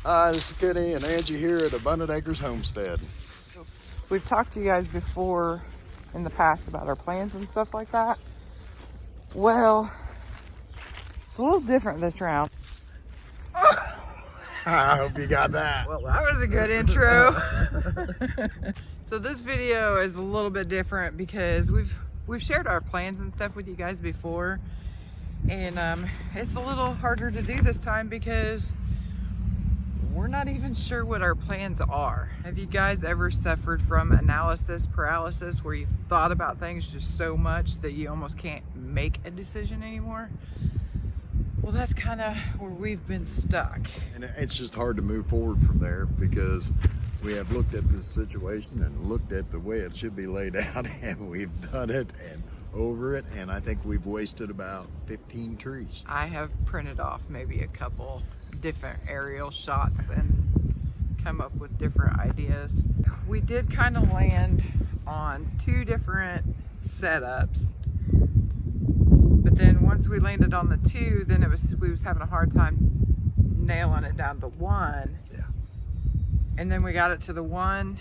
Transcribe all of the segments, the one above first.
Hi, this is Kenny and Angie here at Abundant Acres Homestead. We've talked to you guys before in the past about our plans and stuff like that. Well, it's a little different this round. I hope you got that. Well, that was a good intro. So this video is a little bit different because we've shared our plans and stuff with you guys before, and it's a little harder to do this time because we're not even sure what our plans are. Have you guys ever suffered from analysis paralysis, where you've thought about things just so much that you almost can't make a decision anymore? Well, that's kind of where we've been stuck. And it's just hard to move forward from there because we have looked at the situation and looked at the way it should be laid out, and we've done it and over it, and I think we've wasted about 15 trees. I have printed off maybe a couple different aerial shots and come up with different ideas. We did kind of land on two different setups, but then once we landed on the two, then we was having a hard time nailing it down to one. Yeah. And then we got it to the one,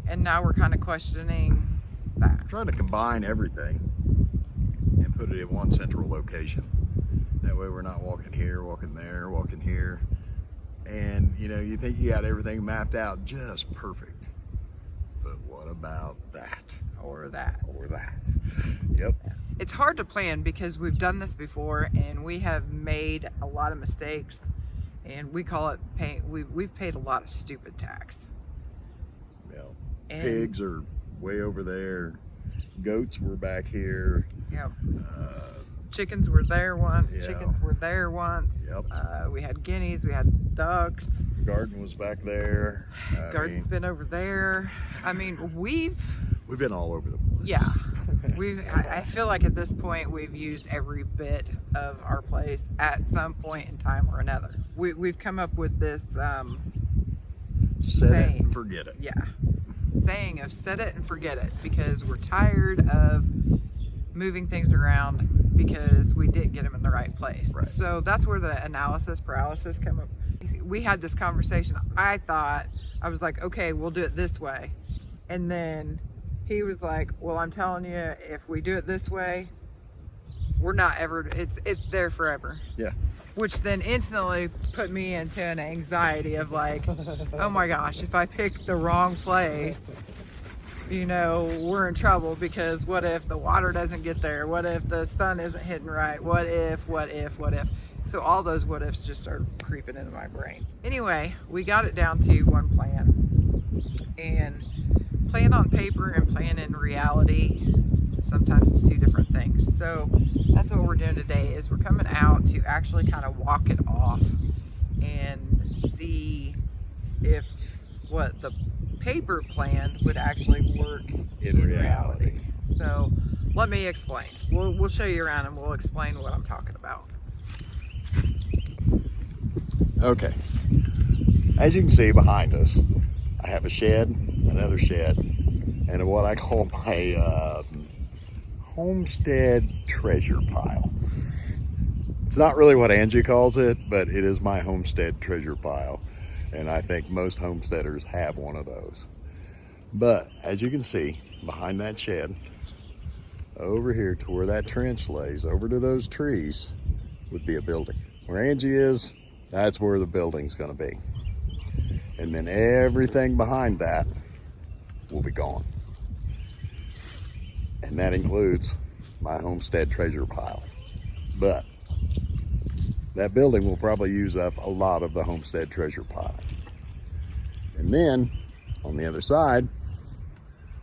and now we're kind of questioning that. Trying to combine everything and put it in one central location. That way we're not walking here, walking there, walking here. And you know, you think you got everything mapped out just perfect. But what about that? Or that. Or that. Yep. It's hard to plan because we've done this before and we have made a lot of mistakes, and we call it we've paid a lot of stupid tax. Yeah. And pigs are way over there. Goats were back here. Yep. Chickens were there once. Yeah. Chickens were there once. Yep. We had guineas. We had ducks. The garden was back there. Garden's been over there. I mean, we've been all over the place. Yeah. I feel like at this point we've used every bit of our place at some point in time or another. We've come up with this Set saying. it and forget it. Yeah. Saying of set it and forget it, because we're tired of moving things around because we didn't get them in the right place. Right. So that's where the analysis paralysis come up. We had this conversation. I was like, okay, we'll do it this way. And then he was like, well, I'm telling you, if we do it this way, we're not ever, it's there forever. Yeah. Which then instantly put me into an anxiety of like, oh my gosh, if I pick the wrong place, you know, we're in trouble, because what if the water doesn't get there? What if the sun isn't hitting right? What if? So all those what ifs just started creeping into my brain. Anyway, we got it down to one plan, and plan on paper and plan in reality, sometimes it's two different things. So that's what we're doing today, is we're coming out to actually kind of walk it off and see if what the paper plan would actually work in reality. So let me explain. We'll show you around and we'll explain what I'm talking about. Okay. As you can see behind us, I have a shed, another shed, and what I call my homestead treasure pile. It's not really what Angie calls it, but it is my homestead treasure pile. And I think most homesteaders have one of those. But as you can see, behind that shed, over here to where that trench lays, over to those trees, would be a building. Where Angie is, that's where the building's gonna be. And then everything behind that will be gone. And that includes my homestead treasure pile. But that building will probably use up a lot of the homestead treasure pile. And then on the other side,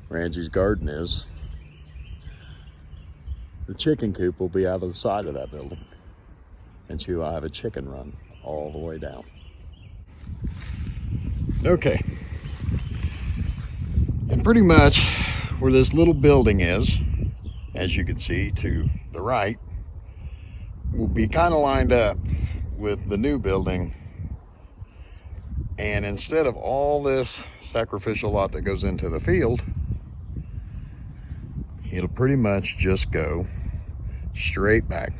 where Angie's garden is, the chicken coop will be out of the side of that building. And she will have a chicken run all the way down. Okay. And pretty much where this little building is, as you can see to the right, will be kind of lined up with the new building. And instead of all this sacrificial lot that goes into the field, it'll pretty much just go straight back.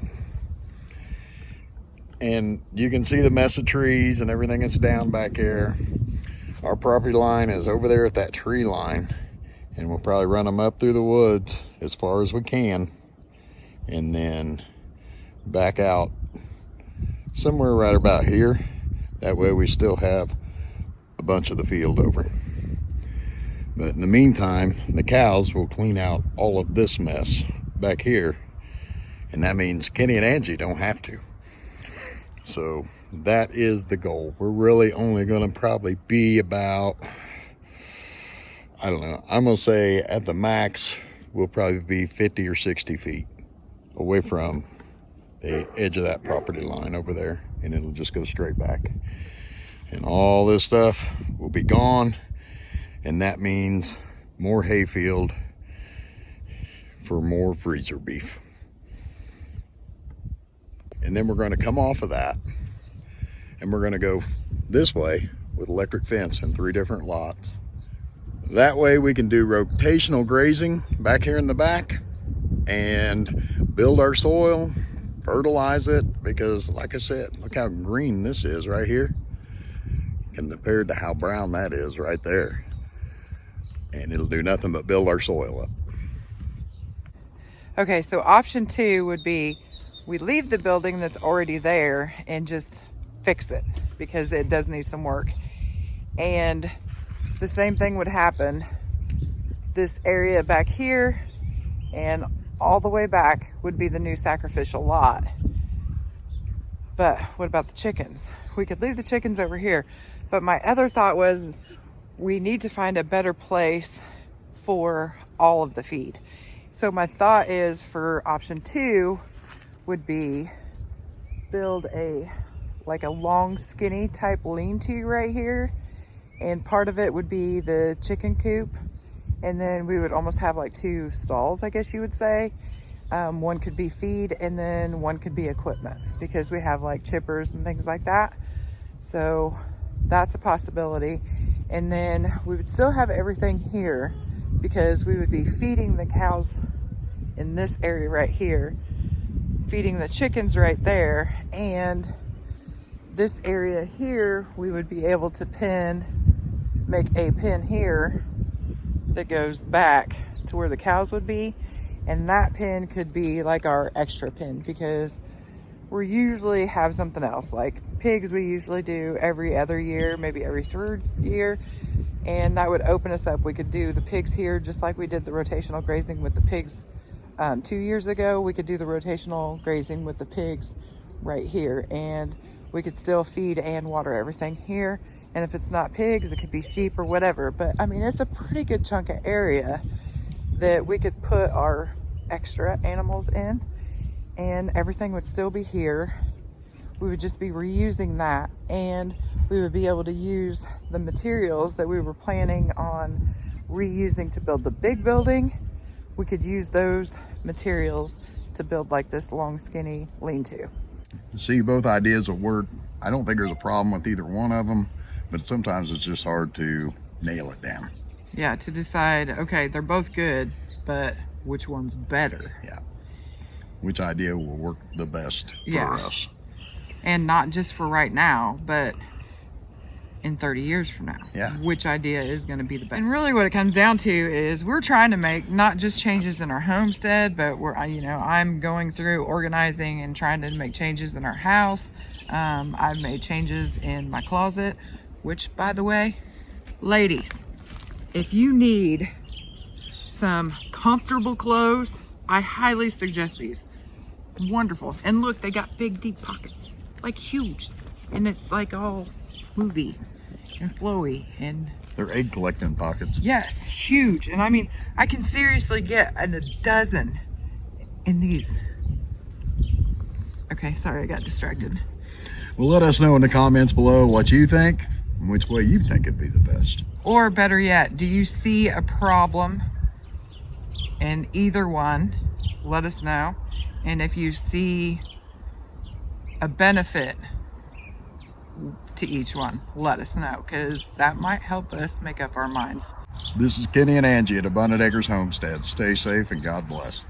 And you can see the mess of trees and everything that's down back there. Our property line is over there at that tree line, and we'll probably run them up through the woods as far as we can, and then back out somewhere right about here. That way we still have a bunch of the field over. But in the meantime, the cows will clean out all of this mess back here, and that means Kenny and Angie don't have to. So that is the goal. We're really only going to probably be about, I don't know, I'm going to say at the max, we'll probably be 50 or 60 feet away from the edge of that property line over there, and it'll just go straight back. And all this stuff will be gone, and that means more hayfield for more freezer beef. And then we're going to come off of that, and we're going to go this way with electric fence in 3 different lots. That way we can do rotational grazing back here in the back and build our soil, fertilize it, because like I said, look how green this is right here compared to how brown that is right there. And it'll do nothing but build our soil up. Okay, so option 2 would be we leave the building that's already there and just fix it because it does need some work. And the same thing would happen. This area back here and all the way back would be the new sacrificial lot. But what about the chickens? We could leave the chickens over here. But my other thought was we need to find a better place for all of the feed. So my thought is for option 2 would be build a long skinny type lean-to right here, and part of it would be the chicken coop, and then we would almost have like 2 stalls, I guess you would say. One could be feed and then one could be equipment, because we have like chippers and things like that. So that's a possibility. And then we would still have everything here because we would be feeding the cows in this area right here, feeding the chickens right there, and this area here we would be able to make a pin here that goes back to where the cows would be, and that pin could be like our extra pin, because we usually have something else like pigs. We usually do every other year, maybe every 3rd year, and that would open us up. We could do the pigs here just like we did the rotational grazing with the pigs 2 years ago. We could do the rotational grazing with the pigs right here, and we could still feed and water everything here. And if it's not pigs, it could be sheep or whatever. But I mean, it's a pretty good chunk of area that we could put our extra animals in, and everything would still be here. We would just be reusing that, and we would be able to use the materials that we were planning on reusing to build the big building. We could use those materials to build like this long skinny lean-to. See, both ideas will work. I don't think there's a problem with either one of them, but sometimes it's just hard to nail it down. Yeah, to decide, okay, they're both good, but which one's better? Yeah. Which idea will work the best for us. And not just for right now, but in 30 years from now. Yeah. Which idea is going to be the best? And really what it comes down to is we're trying to make not just changes in our homestead, but I'm going through organizing and trying to make changes in our house. I've made changes in my closet, which, by the way, ladies, if you need some comfortable clothes, I highly suggest these. Wonderful. And look, they got big deep pockets, like huge, and it's like all movie and flowy, and they're egg collecting pockets. Yes, huge. And I mean, I can seriously get a dozen in these. Okay, sorry, I got distracted. Well, let us know in the comments below what you think and which way you think it'd be the best. Or better yet, do you see a problem in either one? Let us know. And if you see a benefit to each one, let us know, because that might help us make up our minds. This is Kenny and Angie at Abundant Acres Homestead. Stay safe and God bless.